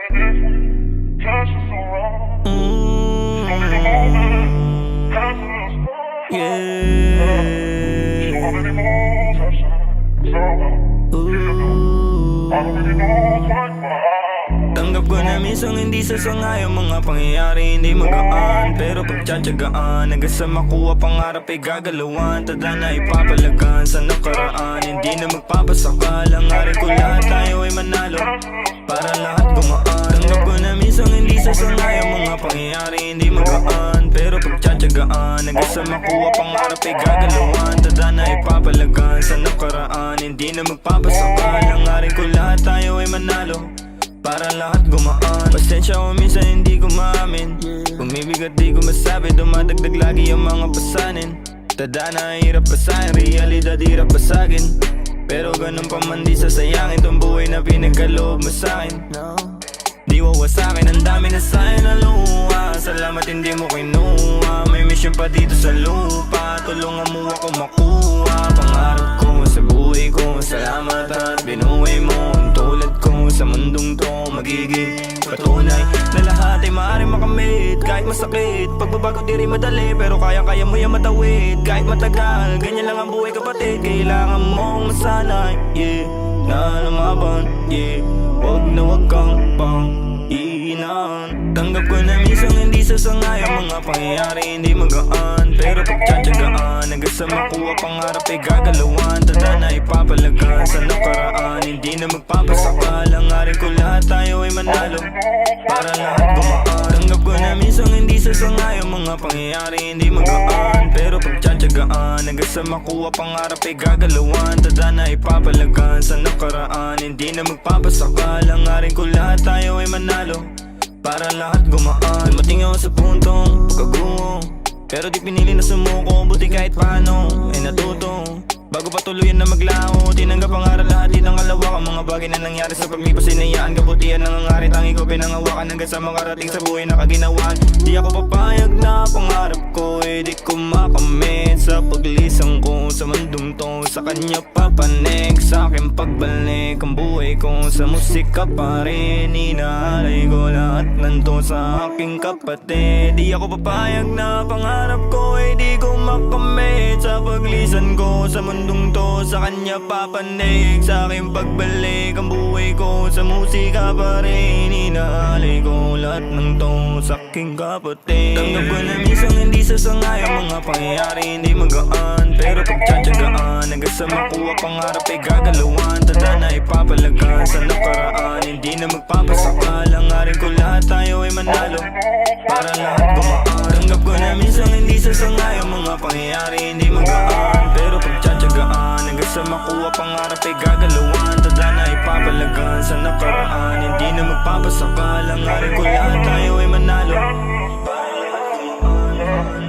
Tanggap ko na minsang hindi sasangay ang mga pangyayari, hindi magaan. Pero pagtsatsagaan, hanggang sa makuha pangarap ay gagalawan. Tada na ipapalagan sa nakaraan, hindi na magpapasaka. Langarin ko lahat, tayo ay manalo para lahat gumaan. Tanggap ko na minsang hindi sasangay ang mga pangyayari, hindi magaan. Pero pagtsatsagaan, hanggang sa makuha pangarap ay gagalawan. Tada na ipapalagan sa nakaraan, hindi na magpapasaka. Langarin ko lahat, tayo ay manalo para lahat gumaan. Pasensya ko minsan hindi ko maamin, bumibigat di ko masabi, dumadagdag lagi ang mga pasanin. Tada na hirap pa sa'kin, realidad hirap pa sa'kin. Pero ganun pa man di sasayangin tong buhay na pinagkaloob mo sa'kin. Di wawasakin, ang dami na sa'yo na luha. Salamat hindi mo kinuha, may mission pa dito sa lupa. Tulungan mo ako makuha pangarap ko sa buhay ko. Salamat at binuhay mo ang tulad ko sa mundong to. Magiging patunay na lahat ay maaaring makamit. Kahit masakit, pagbabago di rin madali, pero kaya mo yung matawid. Kahit matagal, ganyan lang ang buhay kapatid. Kailangan mong masanay, yeah, na lumaban, yeah. Wag kang pang-iinan. Tanggap ko na minsang hindi sasangay ang mga pangyayari, hindi magaan. Pero pagtsatsagaan, hanggang sa makuha pangarap ay gagalawan. Tada na ipapalagan sa nakaraan, hindi na magpapasaka. Langarin ko lahat, tayo ay manalo para lahat gumaan. Tanggap ko na minsang hindi sasangay ang mga pangyayari, hindi magaan. Pero pagtsatsagaan, hanggang sa makuha pangarap ay gagalawan. Tada na ipapalagan sa nakaraan, hindi na magpapasaka. Langarin ko lahat, tayo ay manalo para lahat gumaan. Dumating ako sa puntong pagkaguho, pero di pinili na sumuko. Buti kahit paano ay natuto bago pa tuluyan na maglaho. Tinanggap ang aral lahat, di nang kalawak. Ang mga bagay na nangyari sa paglipas inayaan. Kabutihan ng hangarin, tangi ko pinangawakan. Hanggang sa makarating sa buhay na kaginawaan. Di ako papayag na pangarap ko di ko makamit. Sa paglisan ko sa mundong to, sa kanya papanik. Sa akin pagbalik ang buhay ko sa musika pa rin. Inaalay ko lahat nanto sa aking kapatid. Di ako papayag na pangarap ko di ko makamit. Sa paglisan ko sa mundong to, sa kanya papanig. Sa aking pagbalik ang buhay ko sa musika pa rin. Inaalay ko lahat ng to sa aking kapatid. Tanggap ko na minsang hindi sasangay ang mga pangyayari, hindi magaan. Pero pagtsatsagaan, hanggang sa makuha pangarap ay gagalawan. Tada na ipapalagan sa nakaraan, hindi na magpapasaka. Langarin ko lahat, tayo ay manalo para lahat gumaan. Tanggap ko na minsang hindi sasangay ang mga pangyayari, hindi magaan. Pero pagtsatsagaan, hanggang sa makuha pangarap ay gagalawan. Tada na ipapalagan sa nakaraan, hindi na magpapasaka. Langarin ko lahat, tayo ay manalo para lahat gumaan.